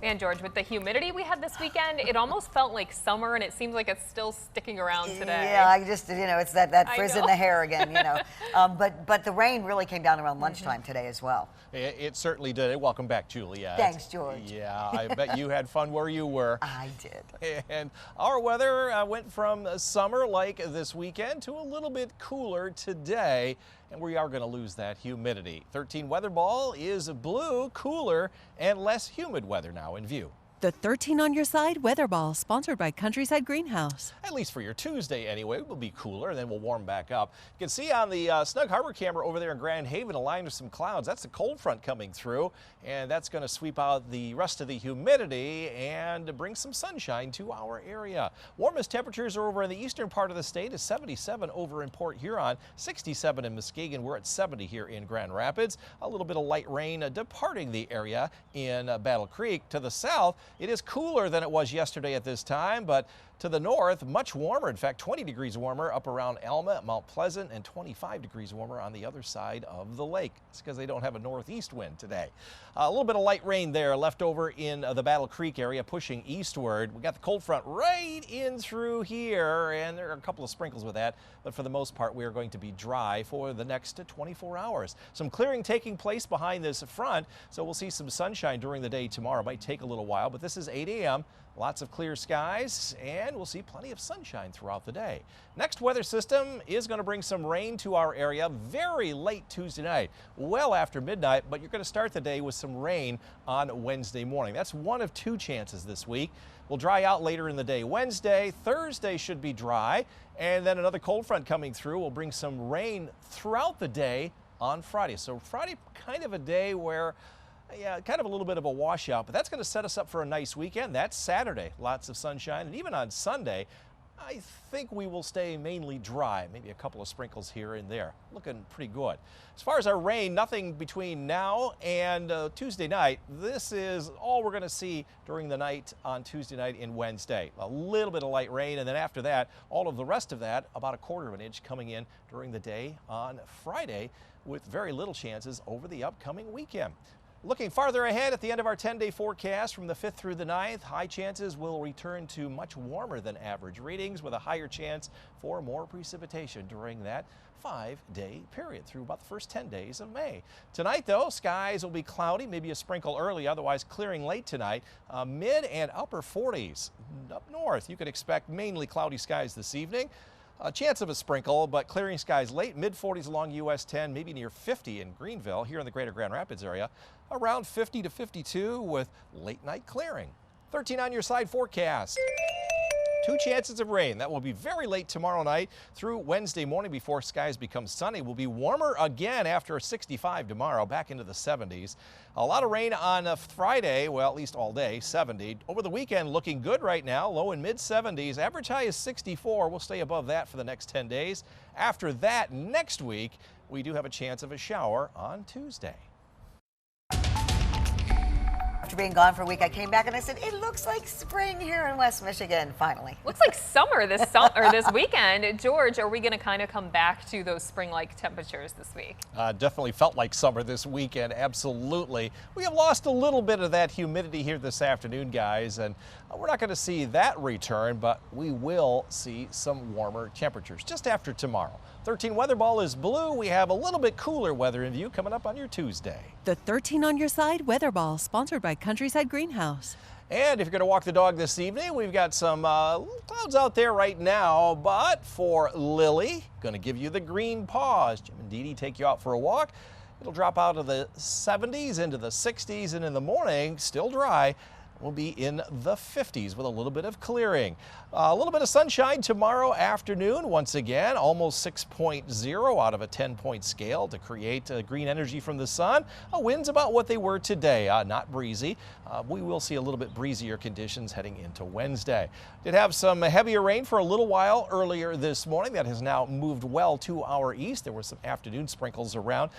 And George, with the humidity we had this weekend, it almost felt like summer, and it seems like it's still sticking around today. Yeah, I just, it's that frizz in the hair again, but the rain really came down around lunchtime today as well. It certainly did. Welcome back, Juliet. Thanks, George. Yeah, I bet you had fun where you were. I did. And our weather went from summer like this weekend to a little bit cooler today. And we are going to lose that humidity. 13 weather ball is blue, cooler, and less humid weather now in view. The 13 on your side weather ball, sponsored by Countryside Greenhouse. At least for your Tuesday anyway, it will be cooler and then we'll warm back up. You can see on the Snug Harbor camera over there in Grand Haven a line of some clouds. That's the cold front coming through, and that's going to sweep out the rest of the humidity and bring some sunshine to our area. Warmest temperatures are over in the eastern part of the state is 77 over in Port Huron, 67 in Muskegon. We're at 70 here in Grand Rapids. A little bit of light rain departing the area in Battle Creek. To the south, it is cooler than it was yesterday at this time, but to the north, much warmer. In fact, 20 degrees warmer up around Alma, Mount Pleasant, and 25 degrees warmer on the other side of the lake. It's because they don't have a northeast wind today. A little bit of light rain there left over in the Battle Creek area, pushing eastward. We got the cold front right in through here, and there are a couple of sprinkles with that, but for the most part, we are going to be dry for the next 24 hours. Some clearing taking place behind this front, so we'll see some sunshine during the day tomorrow. It might take a little while, but this is 8 a.m. Lots of clear skies, and we'll see plenty of sunshine throughout the day. Next weather system is going to bring some rain to our area very late Tuesday night, well after midnight, but you're going to start the day with some rain on Wednesday morning. That's one of two chances this week. We'll dry out later in the day Wednesday. Thursday should be dry, and then another cold front coming through will bring some rain throughout the day on Friday. So Friday, kind of a day where kind of a little bit of a washout, but that's going to set us up for a nice weekend. That's Saturday, lots of sunshine, and even on Sunday, I think we will stay mainly dry, maybe a couple of sprinkles here and there. Looking pretty good. As far as our rain, nothing between now and Tuesday night. This is all we're going to see during the night on Tuesday night and Wednesday. A little bit of light rain, and then after that, all of the rest of that, about a quarter of an inch coming in during the day on Friday, with very little chances over the upcoming weekend. Looking farther ahead at the end of our 10-day forecast from the 5th through the 9th, high chances will return to much warmer than average readings with a higher chance for more precipitation during that 5-day period through about the first 10 days of May. Tonight, though, skies will be cloudy, maybe a sprinkle early, otherwise clearing late tonight. Mid and upper 40s. Up north, you could expect mainly cloudy skies this evening. A chance of a sprinkle, but clearing skies late, mid-40s along US 10, maybe near 50 in Greenville, here in the greater Grand Rapids area. Around 50 to 52 with late night clearing. 13 on your side forecast. 2 chances of rain. That will be very late tomorrow night through Wednesday morning before skies become sunny. Will be warmer again after 65 tomorrow, back into the 70s. A lot of rain on Friday, well, at least all day, 70. Over the weekend, looking good right now, low and mid 70s. Average high is 64. We'll stay above that for the next 10 days. After that, next week, we do have a chance of a shower on Tuesday. After being gone for a week, I came back and I said, it looks like spring here in West Michigan, finally. Looks like summer this weekend. George, are we going to kind of come back to those spring-like temperatures this week? Definitely felt like summer this weekend, absolutely. We have lost a little bit of that humidity here this afternoon, guys, and we're not going to see that return, but we will see some warmer temperatures just after tomorrow. 13 weather ball is blue. We have a little bit cooler weather in view coming up on your Tuesday. The 13 on your side weather ball, sponsored by Countryside Greenhouse. And if you're going to walk the dog this evening, we've got some clouds out there right now, but for Lily, going to give you the green paws. Jim and Dee Dee take you out for a walk. It'll drop out of the 70s into the 60s, and in the morning, still dry. Will be in the 50s with a little bit of clearing. A little bit of sunshine tomorrow afternoon. Once again, almost 6.0 out of a 10-point scale to create green energy from the sun. Winds about what they were today, not breezy. We will see a little bit breezier conditions heading into Wednesday. Did have some heavier rain for a little while earlier this morning. That has now moved well to our east. There were some afternoon sprinkles around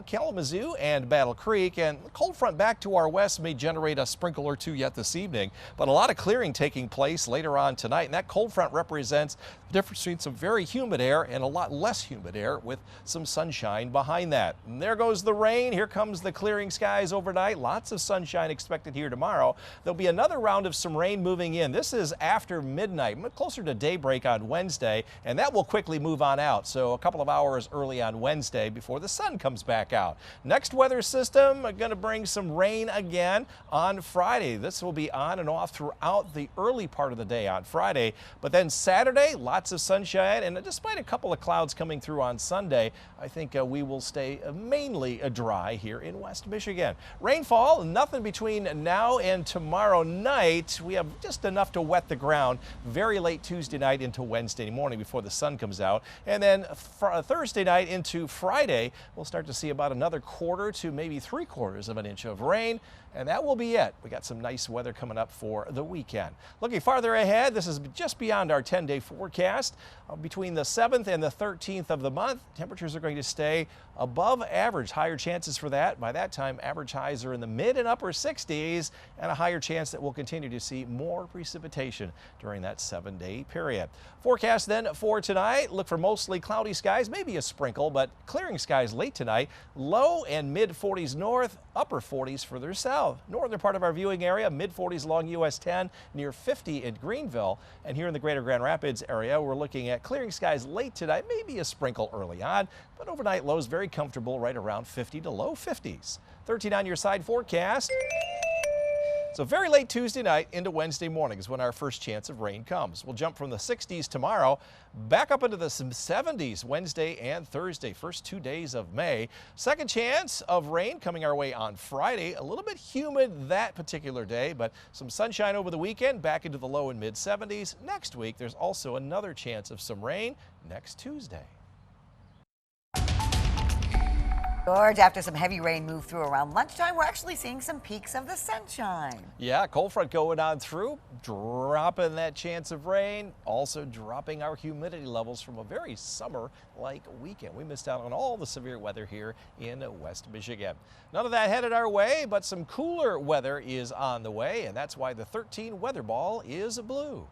Kalamazoo and Battle Creek, and the cold front back to our west may generate a sprinkle or two yet this evening, but a lot of clearing taking place later on tonight, and that cold front represents difference between some very humid air and a lot less humid air with some sunshine behind that. And there goes the rain. Here comes the clearing skies overnight. Lots of sunshine expected here tomorrow. There'll be another round of some rain moving in. This is after midnight, closer to daybreak on Wednesday, and that will quickly move on out. So a couple of hours early on Wednesday before the sun comes back out. Next weather system going to bring some rain again on Friday. This will be on and off throughout the early part of the day on Friday, but then Saturday, lots of sunshine, and despite a couple of clouds coming through on Sunday, I think we will stay mainly dry here in West Michigan. Rainfall, nothing between now and tomorrow night. We have just enough to wet the ground very late Tuesday night into Wednesday morning before the sun comes out, and then Thursday night into Friday, we'll start to see about another quarter to maybe 3/4 of an inch of rain, and that will be it. We got some nice weather coming up for the weekend. Looking farther ahead, this is just beyond our 10-day forecast. Between the 7th and the 13th of the month, temperatures are going to stay above average. Higher chances for that. By that time, average highs are in the mid and upper 60s, and a higher chance that we'll continue to see more precipitation during that 7-day period. Forecast then for tonight, look for mostly cloudy skies, maybe a sprinkle, but clearing skies late tonight. Low and mid 40s north, upper 40s further south. Northern part of our viewing area, mid 40s along US 10, near 50 in Greenville. And here in the greater Grand Rapids area, we're looking at clearing skies late tonight, maybe a sprinkle early on, but overnight lows very comfortable right around 50 to low 50s. 13 on your side forecast. So very late Tuesday night into Wednesday morning is when our first chance of rain comes. We'll jump from the 60s tomorrow back up into the 70s Wednesday and Thursday, first 2 days of May. Second chance of rain coming our way on Friday. A little bit humid that particular day, but some sunshine over the weekend, back into the low and mid 70s. Next week, there's also another chance of some rain next Tuesday. George, after some heavy rain moved through around lunchtime, we're actually seeing some peaks of the sunshine. Yeah, cold front going on through, dropping that chance of rain, also dropping our humidity levels from a very summer-like weekend. We missed out on all the severe weather here in West Michigan. None of that headed our way, but some cooler weather is on the way, and that's why the 13 weather ball is blue.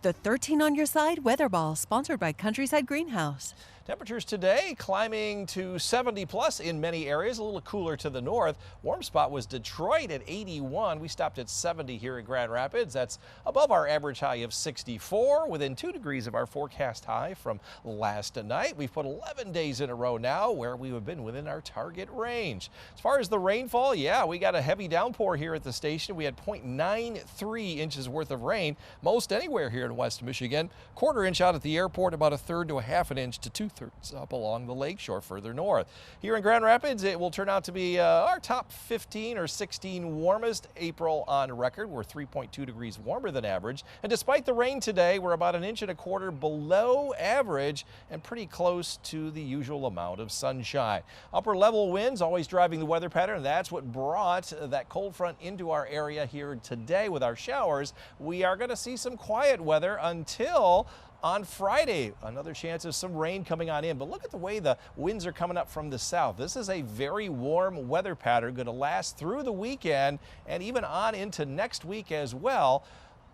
The 13 on your side weather ball, sponsored by Countryside Greenhouse. Temperatures today climbing to 70 plus in many areas, a little cooler to the north. Warm spot was Detroit at 81. We stopped at 70 here in Grand Rapids. That's above our average high of 64, within 2 degrees of our forecast high from last night. We've put 11 days in a row now where we have been within our target range. As far as the rainfall, yeah, we got a heavy downpour here at the station. We had 0.93 inches worth of rain, most anywhere here in West Michigan. Quarter inch out at the airport, about 1/3 to 1/2 inch to 2/3 up along the lakeshore further north. Here in Grand Rapids, it will turn out to be our top 15 or 16 warmest April on record. We're 3.2 degrees warmer than average. And despite the rain today, we're about 1.25 inches below average and pretty close to the usual amount of sunshine. Upper level winds always driving the weather pattern. That's what brought that cold front into our area here today with our showers. We are going to see some quiet weather until on Friday. Another chance of some rain coming on in, but look at the way the winds are coming up from the south. This is a very warm weather pattern going to last through the weekend and even on into next week as well,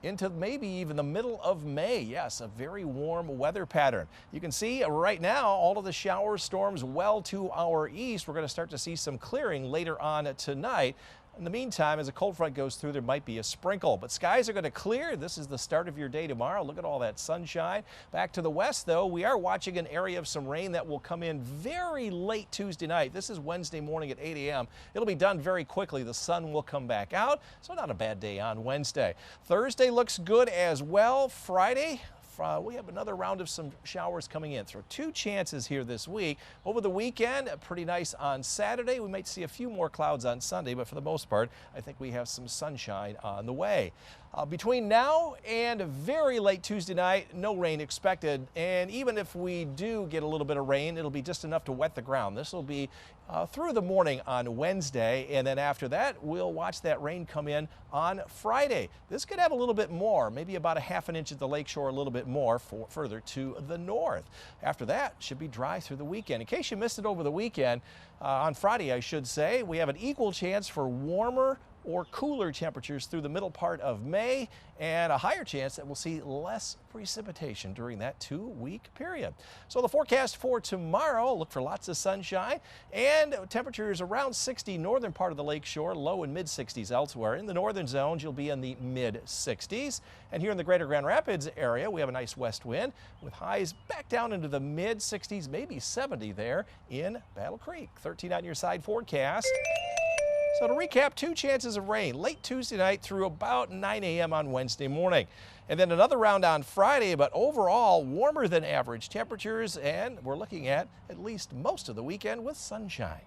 into maybe even the middle of May. Yes, a very warm weather pattern. You can see right now all of the shower storms well to our east. We're going to start to see some clearing later on tonight. In the meantime, as a cold front goes through, there might be a sprinkle, but skies are going to clear. This is the start of your day tomorrow. Look at all that sunshine. Back to the west, though, we are watching an area of some rain that will come in very late Tuesday night. This is Wednesday morning at 8 a.m. It'll be done very quickly. The sun will come back out, so not a bad day on Wednesday. Thursday looks good as well. Friday, we have another round of some showers coming in. So 2 chances here this week. Over the weekend, pretty nice on Saturday. We might see a few more clouds on Sunday, but for the most part, I think we have some sunshine on the way. Between now and very late Tuesday night, no rain expected. And even if we do get a little bit of rain, it'll be just enough to wet the ground. This will be through the morning on Wednesday, and then after that, we'll watch that rain come in on Friday. This could have a little bit more, maybe about 1/2 inch at the lakeshore, a little bit more further to the north. After that, should be dry through the weekend. In case you missed it over the weekend, on Friday, I should say, we have an equal chance for warmer or cooler temperatures through the middle part of May, and a higher chance that we'll see less precipitation during that 2-week period. So the forecast for tomorrow, look for lots of sunshine and temperatures around 60 northern part of the lake shore, low and mid 60s elsewhere. In the northern zones, you'll be in the mid 60s. And here in the greater Grand Rapids area, we have a nice west wind with highs back down into the mid 60s, maybe 70 there in Battle Creek. 13 on your side forecast. So to recap, 2 chances of rain late Tuesday night through about 9 a.m. on Wednesday morning. And then another round on Friday, but overall warmer than average temperatures, and we're looking at least most of the weekend with sunshine.